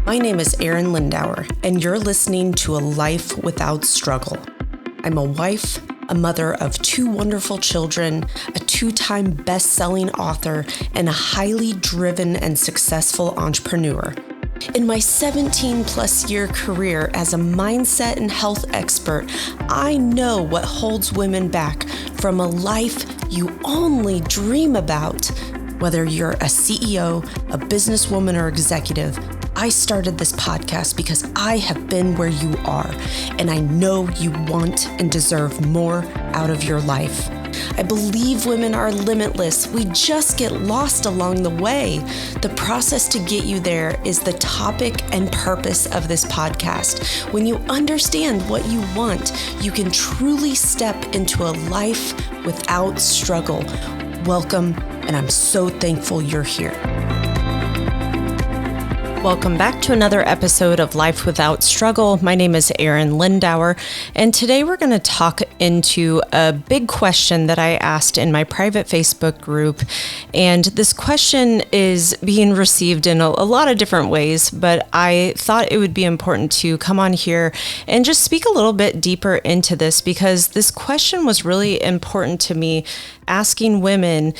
My name is Arin Lindauer, and you're listening to A Life Without Struggle. I'm a wife, a mother of 2 wonderful children, a 2-time best-selling author, and a highly driven and successful entrepreneur. In my 17-plus year career as a mindset and health expert, I know what holds women back from a life you only dream about. Whether you're a CEO, a businesswoman, or executive, I started this podcast because I have been where you are, and I know you want and deserve more out of your life. I believe women are limitless. We just get lost along the way. The process to get you there is the topic and purpose of this podcast. When you understand what you want, you can truly step into a life without struggle. Welcome, and I'm so thankful you're here. Welcome back to another episode of Life Without Struggle. My name is Arin Lindauer, and today we're going to talk into a big question that I asked in my private Facebook group. And this question is being received in a lot of different ways, but I thought it would be important to come on here and just speak a little bit deeper into this, because this question was really important to me, asking women,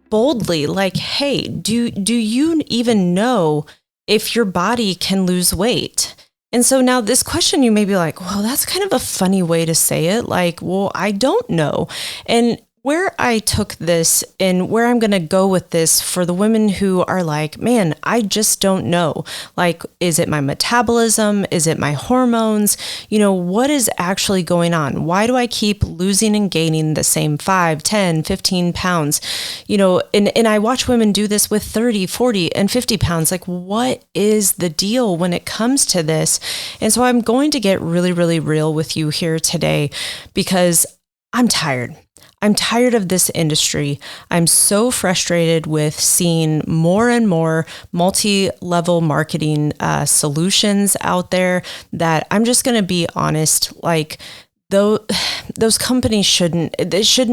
boldly, like, hey, do you even know if your body can lose weight? And so now this question, you may be like, well, that's kind of a funny way to say it. Like, well, I don't know. And where I took this and where I'm going to go with this for the women who are like, man, I just don't know. Like, is it my metabolism? Is it my hormones? What is actually going on? Why do I keep losing and gaining the same 5, 10, 15 pounds? And I watch women do this with 30, 40, and 50 pounds. Like, what is the deal when it comes to this? And so I'm going to get really, really real with you here today, because I'm tired. I'm tired of this industry. I'm so frustrated with seeing more and more multi-level marketing solutions out there that I'm just going to be honest, like those companies shouldn't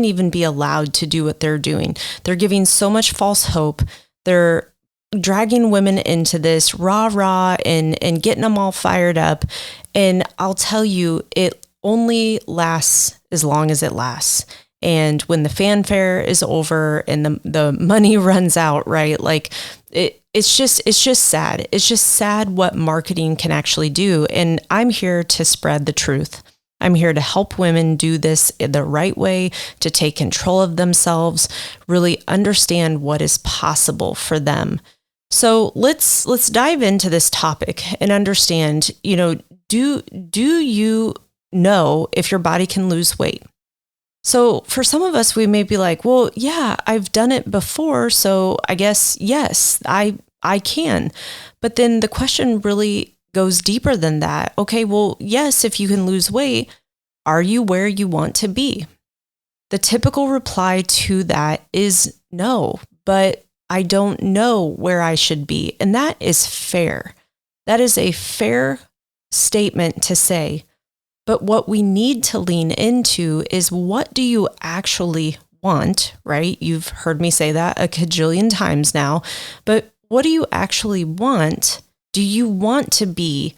even be allowed to do what they're doing. They're giving so much false hope. They're dragging women into this rah and getting them all fired up. And I'll tell you, it only lasts as long as it lasts. And when the fanfare is over and the money runs out, right? Like it's just sad. It's just sad what marketing can actually do. And I'm here to spread the truth. I'm here to help women do this the right way, to take control of themselves, really understand what is possible for them. So let's dive into this topic and understand, do you know if your body can lose weight? So for some of us, we may be like, well, yeah, I've done it before, so I guess, yes, I can. But then the question really goes deeper than that. Okay, well, yes, if you can lose weight, are you where you want to be? The typical reply to that is no, but I don't know where I should be. And that is fair. That is a fair statement to say. But what we need to lean into is, what do you actually want, right? You've heard me say that a cajillion times now, but what do you actually want? Do you want to be,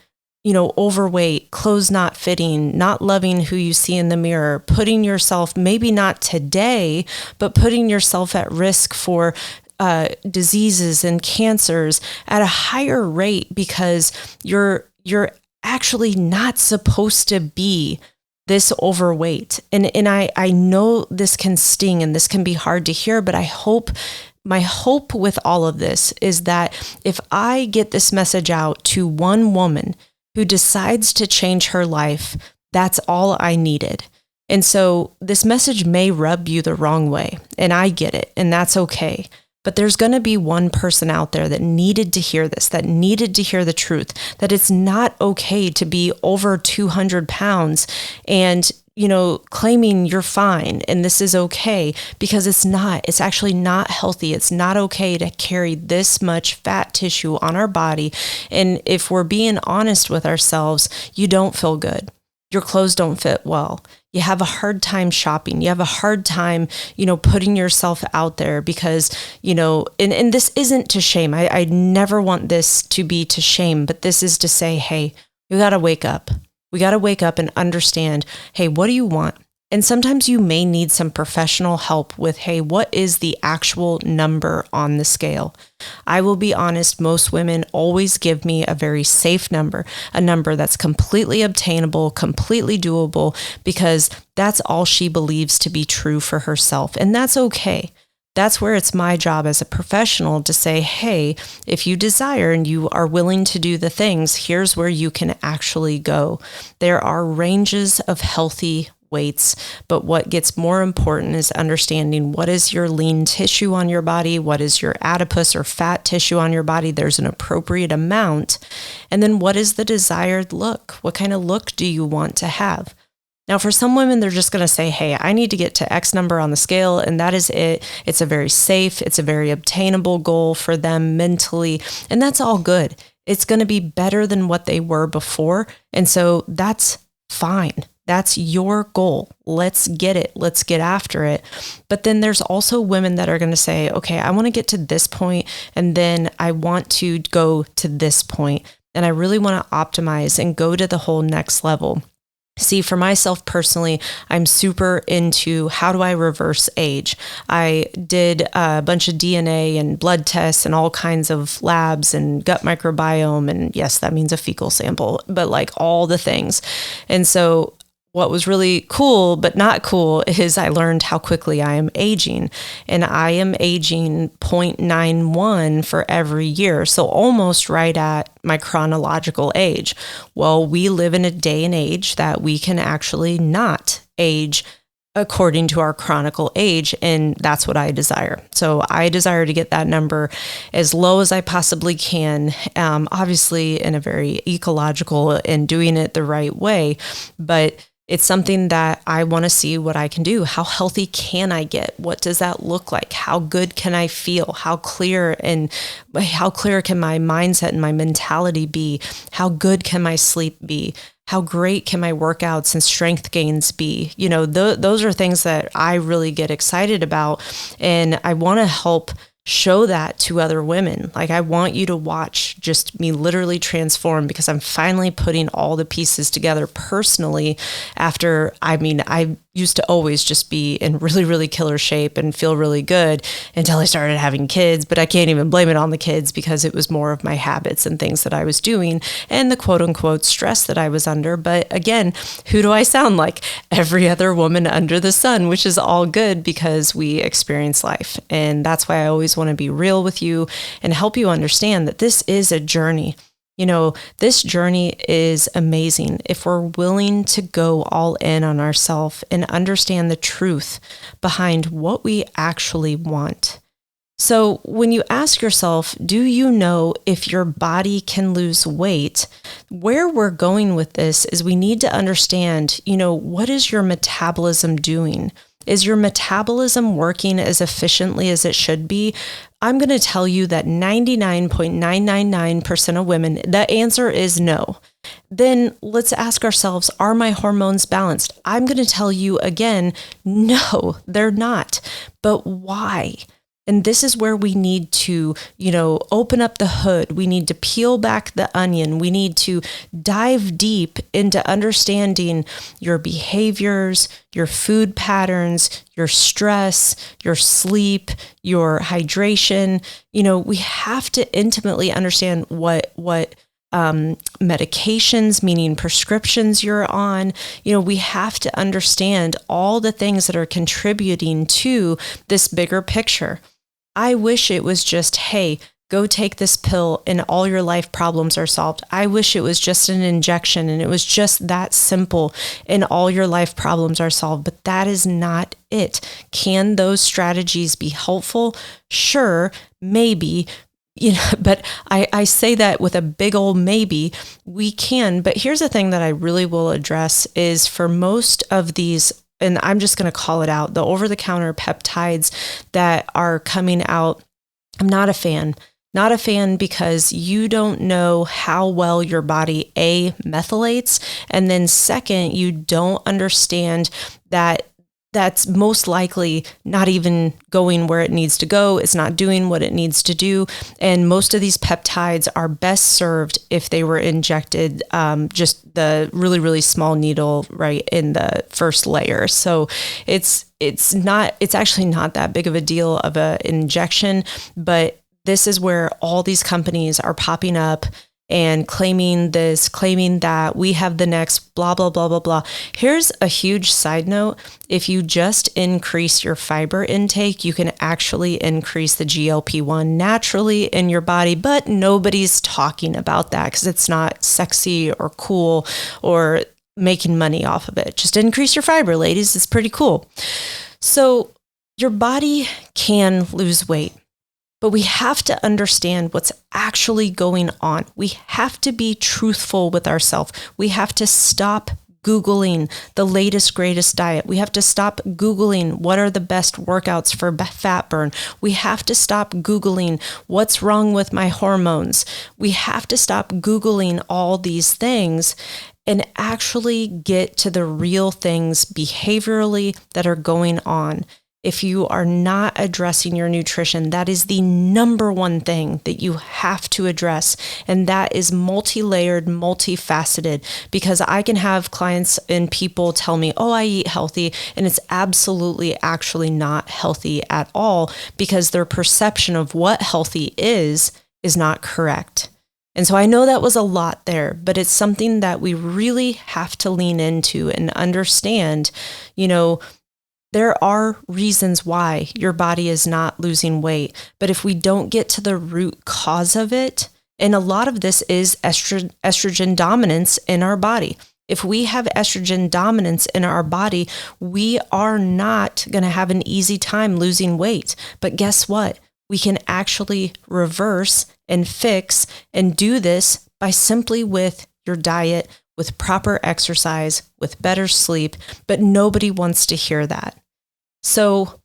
overweight, clothes not fitting, not loving who you see in the mirror, putting yourself, maybe not today, but putting yourself at risk for diseases and cancers at a higher rate because you're actually not supposed to be this overweight. And I know this can sting and this can be hard to hear, but my hope with all of this is that if I get this message out to one woman who decides to change her life, that's all I needed. And so this message may rub you the wrong way, and I get it, and that's okay. But there's going to be one person out there that needed to hear this, that needed to hear the truth, that it's not okay to be over 200 pounds and, claiming you're fine and this is okay, because it's not. It's actually not healthy. It's not okay to carry this much fat tissue on our body. And if we're being honest with ourselves, you don't feel good. Your clothes don't fit well. you have a hard time shopping. You have a hard time, putting yourself out there because, and this isn't to shame. I never want this to be to shame, but this is to say, hey, you got to wake up. We got to wake up and understand, hey, what do you want? And sometimes you may need some professional help with, hey, what is the actual number on the scale? I will be honest, most women always give me a very safe number, a number that's completely obtainable, completely doable, because that's all she believes to be true for herself. And that's okay. That's where it's my job as a professional to say, hey, if you desire and you are willing to do the things, here's where you can actually go. There are ranges of healthy weights, but what gets more important is understanding what is your lean tissue on your body, what is your adipose or fat tissue on your body. There's an appropriate amount. And then what is the desired look? What kind of look do you want to have? Now, for some women, they're just going to say, hey, I need to get to X number on the scale, and that is it. It's a very safe, it's a very obtainable goal for them mentally, and that's all good. It's going to be better than what they were before, and so that's fine. That's your goal. Let's get it. Let's get after it. But then there's also women that are going to say, okay, I want to get to this point, and then I want to go to this point, and I really want to optimize and go to the whole next level. See, for myself personally, I'm super into how do I reverse age? I did a bunch of DNA and blood tests and all kinds of labs and gut microbiome. And yes, that means a fecal sample, but like all the things. And so what was really cool, but not cool, is I learned how quickly I am aging. And I am aging 0.91 for every year. So almost right at my chronological age. Well, we live in a day and age that we can actually not age according to our chronicle age. And that's what I desire. So I desire to get that number as low as I possibly can, obviously in a very ecological and doing it the right way. But it's something that I want to see what I can do. How healthy can I get? What does that look like? How good can I feel? How clear can my mindset and my mentality be? How good can my sleep be? How great can my workouts and strength gains be? Those are things that I really get excited about. And I want to help show that to other women. Like, I want you to watch just me literally transform, because I'm finally putting all the pieces together personally after, I used to always just be in really, really killer shape and feel really good until I started having kids, but I can't even blame it on the kids because it was more of my habits and things that I was doing and the quote unquote stress that I was under. But again, who do I sound like? Every other woman under the sun, which is all good because we experience life. And that's why I always want to be real with you and help you understand that this is a journey. This journey is amazing if we're willing to go all in on ourselves and understand the truth behind what we actually want. So when you ask yourself, do you know if your body can lose weight? Where we're going with this is we need to understand, what is your metabolism doing? Is your metabolism working as efficiently as it should be? I'm going to tell you that 99.999% of women, the answer is no. Then let's ask ourselves, are my hormones balanced? I'm going to tell you again, no, they're not. But why? And this is where we need to, open up the hood. We need to peel back the onion. We need to dive deep into understanding your behaviors, your food patterns, your stress, your sleep, your hydration. We have to intimately understand what medications, meaning prescriptions you're on. We have to understand all the things that are contributing to this bigger picture. I wish it was just, hey, go take this pill and all your life problems are solved. I wish it was just an injection and it was just that simple and all your life problems are solved, but that is not it. Can those strategies be helpful? Sure, maybe. But I say that with a big old maybe. We can, but here's the thing that I really will address is for most of these, and I'm just going to call it out, the over-the-counter peptides that are coming out, I'm not a fan. Not a fan because you don't know how well your body, A, methylates, and then second, you don't understand that that's most likely not even going where it needs to go. It's not doing what it needs to do. And most of these peptides are best served if they were injected just the really, really small needle right in the first layer. So it's actually not that big of a deal of an injection, but this is where all these companies are popping up and claiming this, claiming that we have the next blah, blah, blah, blah, blah. Here's a huge side note. If you just increase your fiber intake, you can actually increase the GLP-1 naturally in your body, but nobody's talking about that because it's not sexy or cool or making money off of it. Just increase your fiber, ladies. It's pretty cool. So your body can lose weight. But we have to understand what's actually going on. We have to be truthful with ourselves. We have to stop Googling the latest, greatest diet. We have to stop Googling what are the best workouts for fat burn. We have to stop Googling what's wrong with my hormones. We have to stop Googling all these things and actually get to the real things behaviorally that are going on. If you are not addressing your nutrition, that is the number one thing that you have to address. And that is multi-layered, multifaceted, because I can have clients and people tell me, oh, I eat healthy. And it's absolutely actually not healthy at all because their perception of what healthy is not correct. And so I know that was a lot there, but it's something that we really have to lean into and understand, there are reasons why your body is not losing weight, but if we don't get to the root cause of it, and a lot of this is estrogen dominance in our body. If we have estrogen dominance in our body, we are not going to have an easy time losing weight. But guess what? We can actually reverse and fix and do this by simply with your diet, with proper exercise, with better sleep, but nobody wants to hear that. So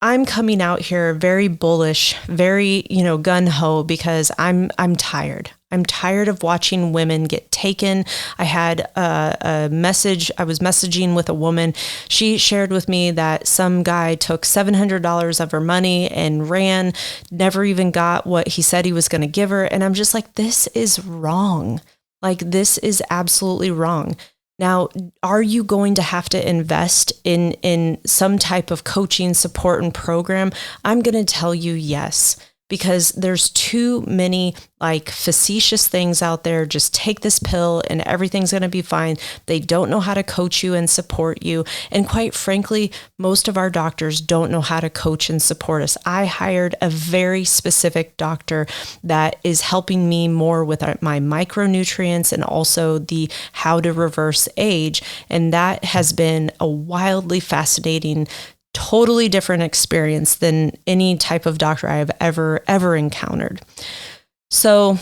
I'm coming out here very bullish, very, gung-ho because I'm tired. I'm tired of watching women get taken. I had a message. I was messaging with a woman. She shared with me that some guy took $700 of her money and ran, never even got what he said he was going to give her. And I'm just like, this is wrong. Like, this is absolutely wrong. Now, are you going to have to invest in some type of coaching, support, and program? I'm going to tell you yes, because there's too many facetious things out there. Just take this pill and everything's going to be fine. They don't know how to coach you and support you. And quite frankly, most of our doctors don't know how to coach and support us. I hired a very specific doctor that is helping me more with my micronutrients and also the how to reverse age. And that has been a wildly fascinating, totally different experience than any type of doctor I have ever encountered. So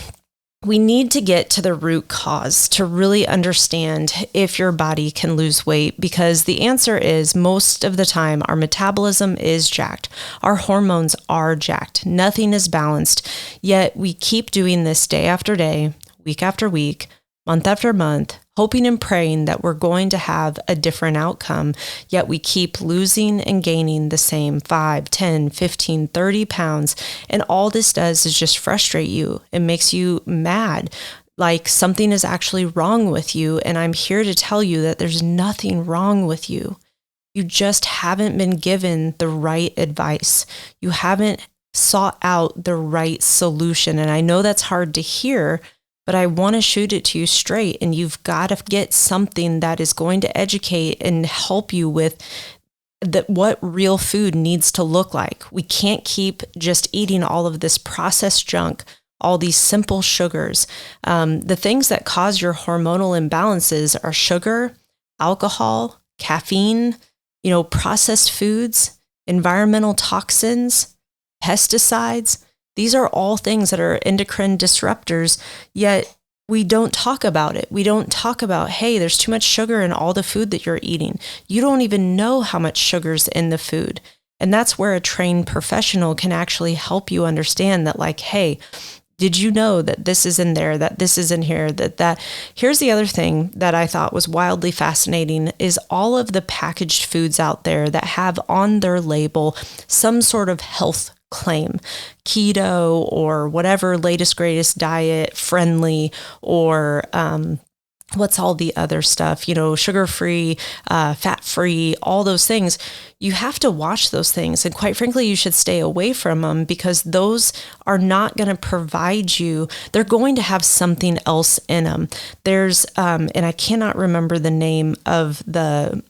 we need to get to the root cause to really understand if your body can lose weight, because the answer is most of the time our metabolism is jacked. Our hormones are jacked. Nothing is balanced. Yet we keep doing this day after day, week after week, month after month, hoping and praying that we're going to have a different outcome, yet we keep losing and gaining the same 5, 10, 15, 30 pounds. And all this does is just frustrate you. It makes you mad, like something is actually wrong with you. And I'm here to tell you that there's nothing wrong with you. You just haven't been given the right advice. You haven't sought out the right solution. And I know that's hard to hear, but I want to shoot it to you straight, and you've got to get something that is going to educate and help you with what real food needs to look like. We can't keep just eating all of this processed junk, all these simple sugars. The things that cause your hormonal imbalances are sugar, alcohol, caffeine, processed foods, environmental toxins, pesticides. These are all things that are endocrine disruptors, yet we don't talk about it. We don't talk about, hey, there's too much sugar in all the food that you're eating. You don't even know how much sugar's in the food. And that's where a trained professional can actually help you understand that, like, hey, did you know that this is in there, that this is in here, that here's the other thing that I thought was wildly fascinating is all of the packaged foods out there that have on their label some sort of health claim, keto or whatever, latest, greatest diet, friendly, or, what's all the other stuff, sugar-free, fat-free, all those things. You have to watch those things. And quite frankly, you should stay away from them because those are not going to provide you. They're going to have something else in them. There's, and I cannot remember the name of the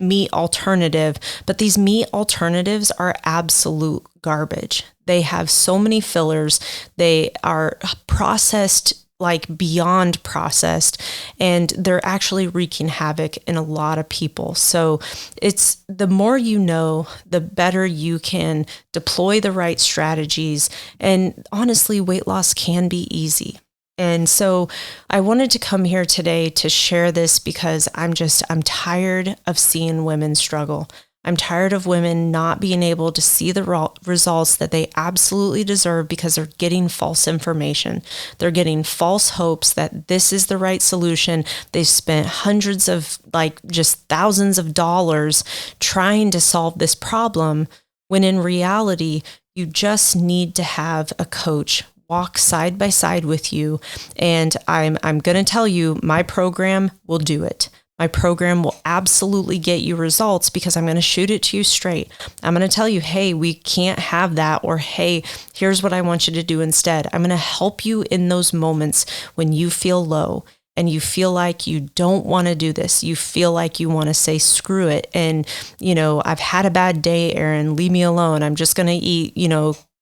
meat alternative, but these meat alternatives are absolute garbage. They have so many fillers. They are processed like beyond processed, and they're actually wreaking havoc in a lot of people. So it's the more you know, the better you can deploy the right strategies. And honestly, weight loss can be easy. And so I wanted to come here today to share this because I'm tired of seeing women struggle. I'm tired of women not being able to see the results that they absolutely deserve because they're getting false information. They're getting false hopes that this is the right solution. They've spent hundreds of, just thousands of dollars trying to solve this problem, when in reality, you just need to have a coach walk side by side with you. And I'm going to tell you, my program will do it. My program will absolutely get you results because I'm going to shoot it to you straight. I'm going to tell you, hey, we can't have that, or hey, here's what I want you to do instead. I'm going to help you in those moments when you feel low and you feel like you don't want to do this. You feel like you want to say, screw it. And, I've had a bad day, Arin, leave me alone. I'm just going to eat,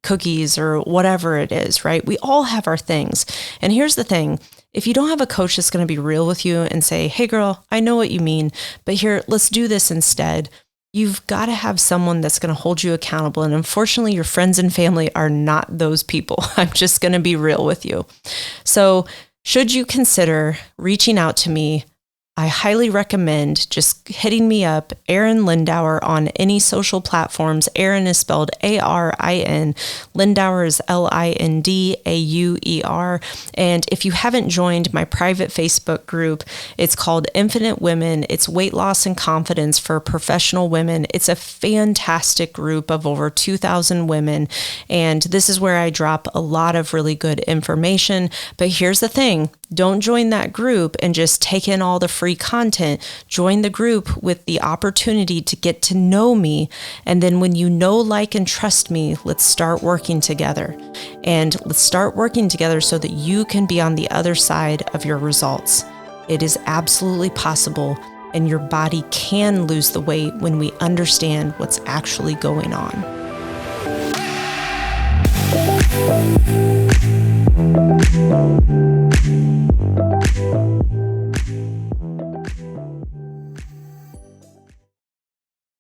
cookies or whatever it is, right? We all have our things. And here's the thing. If you don't have a coach that's going to be real with you and say, hey girl, I know what you mean, but here, let's do this instead. You've got to have someone that's going to hold you accountable. And unfortunately, your friends and family are not those people. I'm just going to be real with you. So should you consider reaching out to me, I highly recommend just hitting me up, Arin Lindauer, on any social platforms. Arin is spelled A-R-I-N. Lindauer is L-I-N-D-A-U-E-R. And if you haven't joined my private Facebook group, it's called Infinite Women. It's weight loss and confidence for professional women. It's a fantastic group of over 2,000 women. And this is where I drop a lot of really good information. But here's the thing. Don't join that group and just take in all the free content. Join the group with the opportunity to get to know me. And then when you know, like, and trust me, let's start working together. And let's start working together so that you can be on the other side of your results. It is absolutely possible, and your body can lose the weight when we understand what's actually going on.